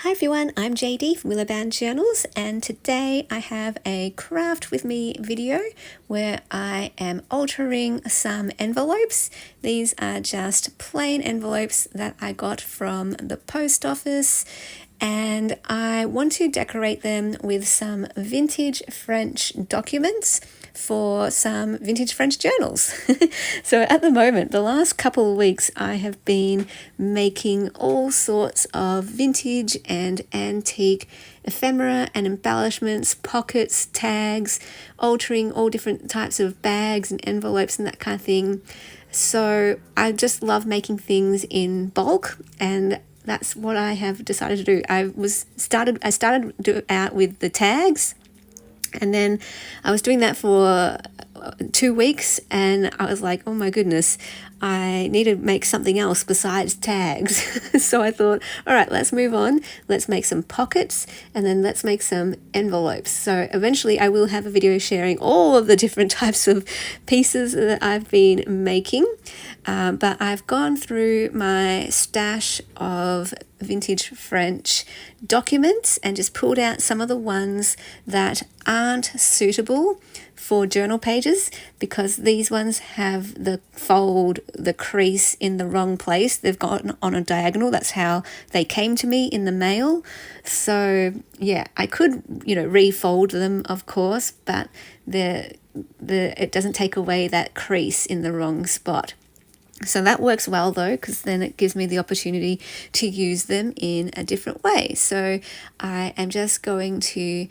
Hi everyone, I'm JD from Willowbound Journals, and today I have a craft with me video where I am altering some envelopes. These are just plain envelopes that I got from the post office, and I want to decorate them with some vintage French documents for some vintage French journals. So at the moment, the last couple of weeks, I have been making all sorts of vintage and antique ephemera and embellishments, pockets, tags, altering all different types of bags and envelopes and that kind of thing. So I just love making things in bulk, and that's what I have decided to do. I started out with the tags, and then I was doing that for 2 weeks, and I was like, oh my goodness, I need to make something else besides tags. So I thought, all right, let's move on. Let's make some pockets, and then let's make some envelopes. So eventually I will have a video sharing all of the different types of pieces that I've been making. But I've gone through my stash of vintage French documents and just pulled out some of the ones that aren't suitable for journal pages, because these ones have the fold, the crease in the wrong place. They've gone on a diagonal. That's how they came to me in the mail. So yeah, I could, refold them, of course, but it doesn't take away that crease in the wrong spot. So that works well though, because then it gives me the opportunity to use them in a different way. So I am just going to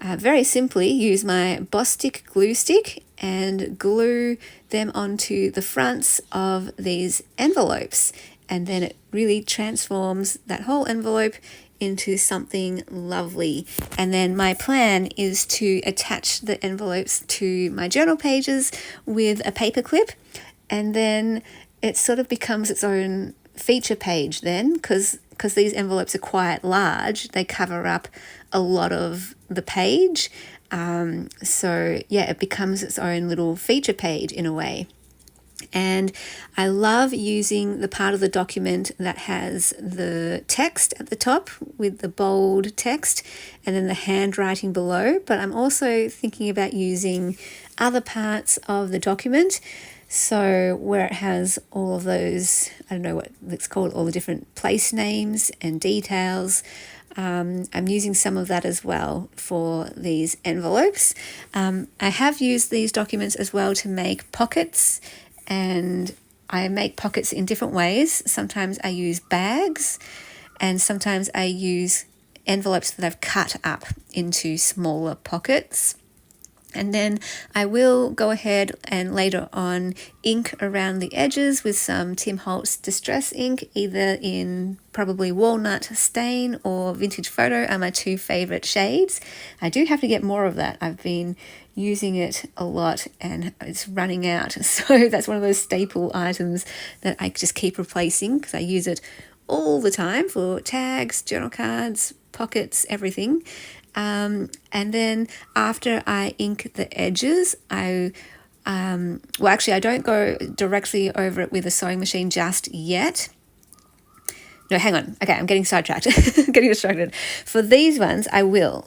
very simply use my Bostik glue stick and glue them onto the fronts of these envelopes. And then it really transforms that whole envelope into something lovely. And then my plan is to attach the envelopes to my journal pages with a paper clip, and then it sort of becomes its own feature page then, because these envelopes are quite large. They cover up a lot of the page. So yeah, it becomes its own little feature page in a way. And I love using the part of the document that has the text at the top with the bold text and then the handwriting below. But I'm also thinking about using other parts of the document. So where it has all of those, I don't know what it's called, all the different place names and details, I'm using some of that as well for these envelopes. I have used these documents as well to make pockets, and I make pockets in different ways. Sometimes I use bags, and sometimes I use envelopes that I've cut up into smaller pockets. And then I will go ahead and later on ink around the edges with some Tim Holtz Distress ink, either in probably Walnut Stain or Vintage Photo are my two favourite shades. I do have to get more of that. I've been using it a lot and it's running out. So that's one of those staple items that I just keep replacing, because I use it all the time for tags, journal cards, pockets, everything. And then after I ink the edges, I don't go directly over it with a sewing machine just yet. No, hang on. Okay, I'm getting sidetracked. Getting distracted. For these ones, I will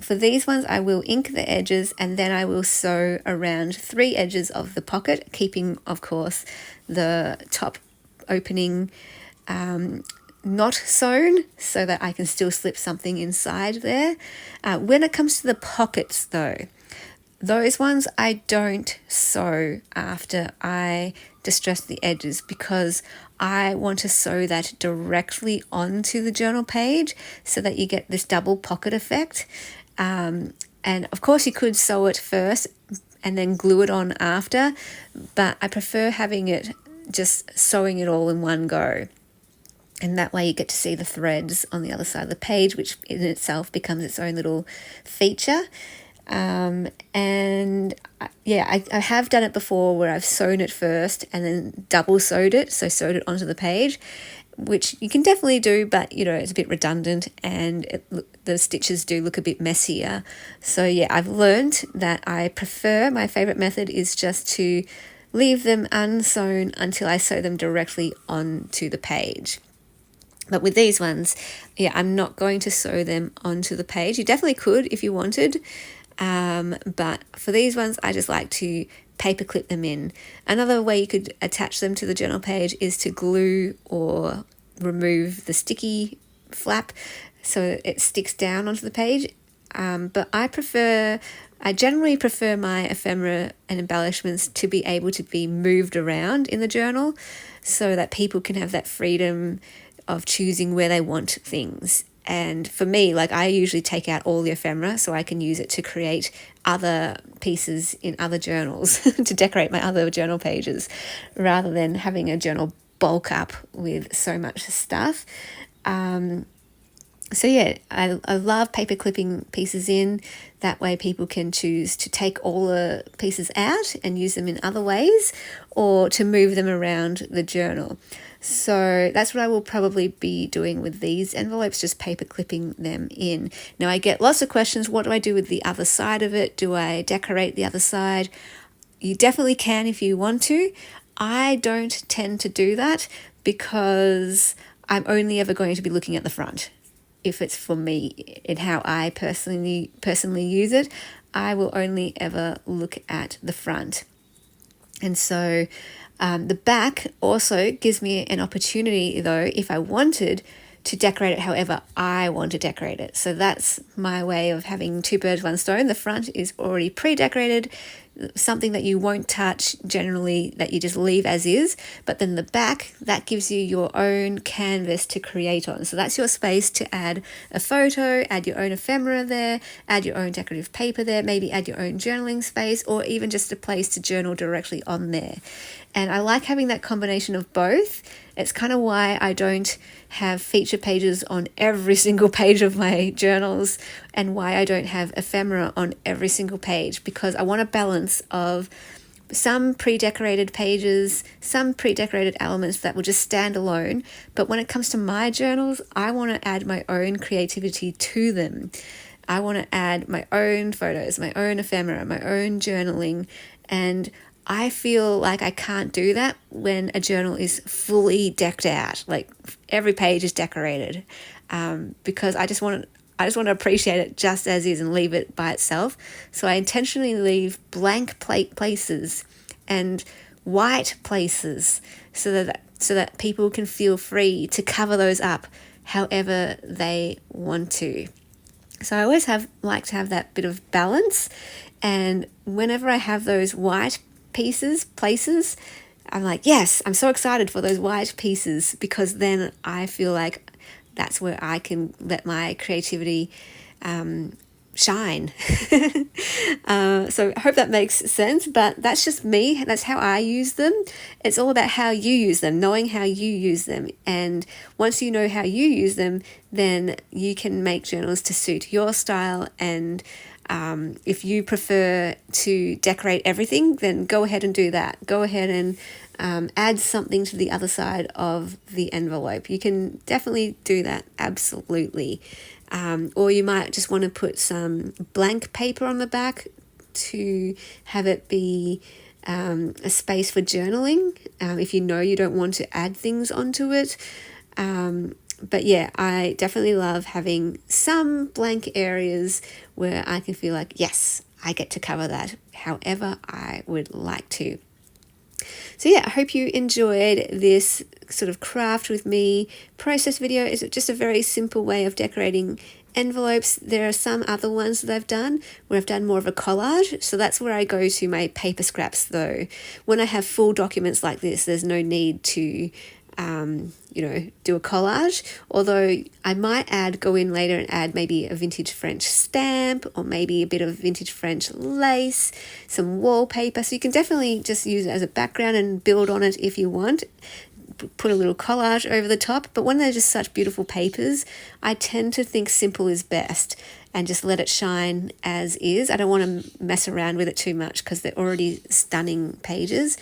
ink the edges, and then I will sew around 3 edges of the pocket, keeping, of course, the top opening not sewn, so that I can still slip something inside there. When it comes to the pockets though, those ones I don't sew after I distress the edges, because I want to sew that directly onto the journal page so that you get this double pocket effect. And of course you could sew it first and then glue it on after, but I prefer having it just sewing it all in one go. And that way you get to see the threads on the other side of the page, which in itself becomes its own little feature. I have done it before where I've sewn it first and then double sewed it, so sewed it onto the page, which you can definitely do, but it's a bit redundant and the stitches do look a bit messier. So yeah, I've learned that my favourite method is just to leave them unsewn until I sew them directly onto the page. But with these ones, yeah, I'm not going to sew them onto the page. You definitely could if you wanted, but for these ones, I just like to paper clip them in. Another way you could attach them to the journal page is to glue or remove the sticky flap so it sticks down onto the page. But I generally prefer my ephemera and embellishments to be able to be moved around in the journal so that people can have that freedom of choosing where they want things. And for me, like, I usually take out all the ephemera so I can use it to create other pieces in other journals to decorate my other journal pages rather than having a journal bulk up with so much stuff. So yeah, I love paper clipping pieces in. That way people can choose to take all the pieces out and use them in other ways or to move them around the journal. So that's what I will probably be doing with these envelopes, just paper clipping them in. Now I get lots of questions, what do I do with the other side of it? Do I decorate the other side? You definitely can if you want to. I don't tend to do that because I'm only ever going to be looking at the front. If it's for me and how I personally use it, I will only ever look at the front. And so the back also gives me an opportunity, though, if I wanted to decorate it however I want to decorate it. So that's my way of having two birds, one stone. The front is already pre-decorated, something that you won't touch generally, that you just leave as is. But then the back, that gives you your own canvas to create on. So that's your space to add a photo, add your own ephemera there, add your own decorative paper there, maybe add your own journaling space, or even just a place to journal directly on there. And I like having that combination of both. It's kind of why I don't have feature pages on every single page of my journals and why I don't have ephemera on every single page, because I want a balance of some pre-decorated pages, some pre-decorated elements that will just stand alone. But when it comes to my journals, I want to add my own creativity to them. I want to add my own photos, my own ephemera, my own journaling, and I feel like I can't do that when a journal is fully decked out, like every page is decorated, because I just want to appreciate it just as is and leave it by itself. So I intentionally leave blank places and white places so that people can feel free to cover those up however they want to. So I always like to have that bit of balance, and whenever I have those white places, I'm like, yes, I'm so excited for those white pieces, because then I feel like that's where I can let my creativity shine. So I hope that makes sense, but that's just me. That's how I use them. It's all about how you use them, knowing how you use them. And once you know how you use them, then you can make journals to suit your style. And if you prefer to decorate everything, then go ahead and do that. Go ahead and add something to the other side of the envelope. You can definitely do that, absolutely. Or you might just want to put some blank paper on the back to have it be a space for journaling, if you know you don't want to add things onto it. But yeah, I definitely love having some blank areas where I can feel like, yes, I get to cover that however I would like to. So yeah, I hope you enjoyed this sort of craft with me process video. It's just a very simple way of decorating envelopes. There are some other ones that I've done where I've done more of a collage. So that's where I go to my paper scraps though. When I have full documents like this, there's no need to do a collage, although I might go in later and add maybe a vintage French stamp or maybe a bit of vintage French lace, some wallpaper. So you can definitely just use it as a background and build on it if you want. Put a little collage over the top. But when they're just such beautiful papers, I tend to think simple is best and just let it shine as is. I don't want to mess around with it too much because they're already stunning pages.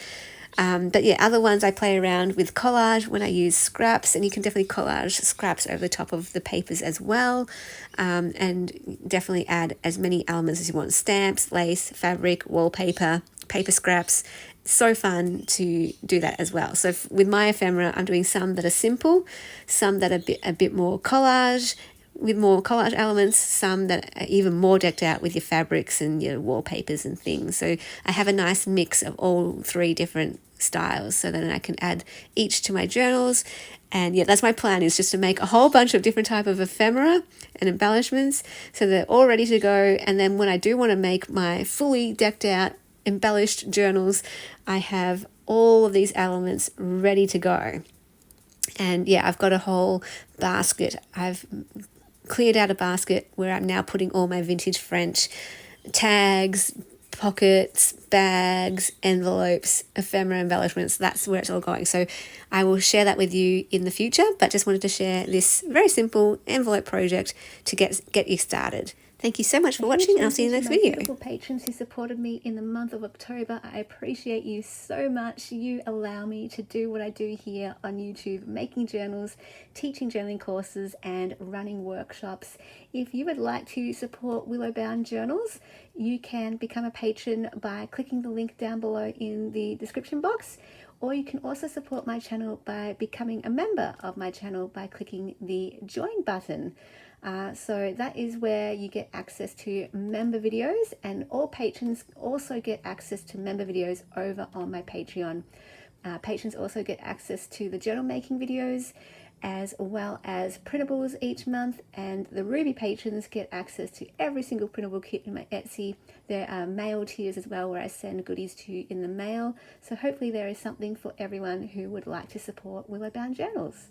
But yeah, other ones I play around with collage when I use scraps, and you can definitely collage scraps over the top of the papers as well, and definitely add as many elements as you want: stamps, lace, fabric, wallpaper, paper scraps, so fun to do that as well. So with my ephemera, I'm doing some that are simple, some that are a bit more collage, with more collage elements, some that are even more decked out with your fabrics and your wallpapers and things. So I have a nice mix of all three different styles, so then I can add each to my journals. And yeah, that's my plan, is just to make a whole bunch of different type of ephemera and embellishments so they're all ready to go. And then when I do want to make my fully decked out embellished journals, I have all of these elements ready to go. And yeah, I've got a whole basket. I've cleared out a basket where I'm now putting all my vintage French tags, pockets, bags, envelopes, ephemera embellishments. That's where it's all going. So I will share that with you in the future, but just wanted to share this very simple envelope project to get you started. Thank you so much for watching, and I'll see you in the next video. Beautiful patrons who supported me in the month of October, I appreciate you so much. You allow me to do what I do here on YouTube, making journals, teaching journaling courses, and running workshops. If you would like to support Willowbound Journals, you can become a patron by clicking the link down below in the description box. Or you can also support my channel by becoming a member of my channel by clicking the join button. So that is where you get access to member videos, and all patrons also get access to member videos over on my Patreon. Patrons also get access to the journal making videos as well as printables each month, and the Ruby patrons get access to every single printable kit in my Etsy. There are mail tiers as well, where I send goodies to you in the mail. So hopefully there is something for everyone who would like to support Willowbound Journals.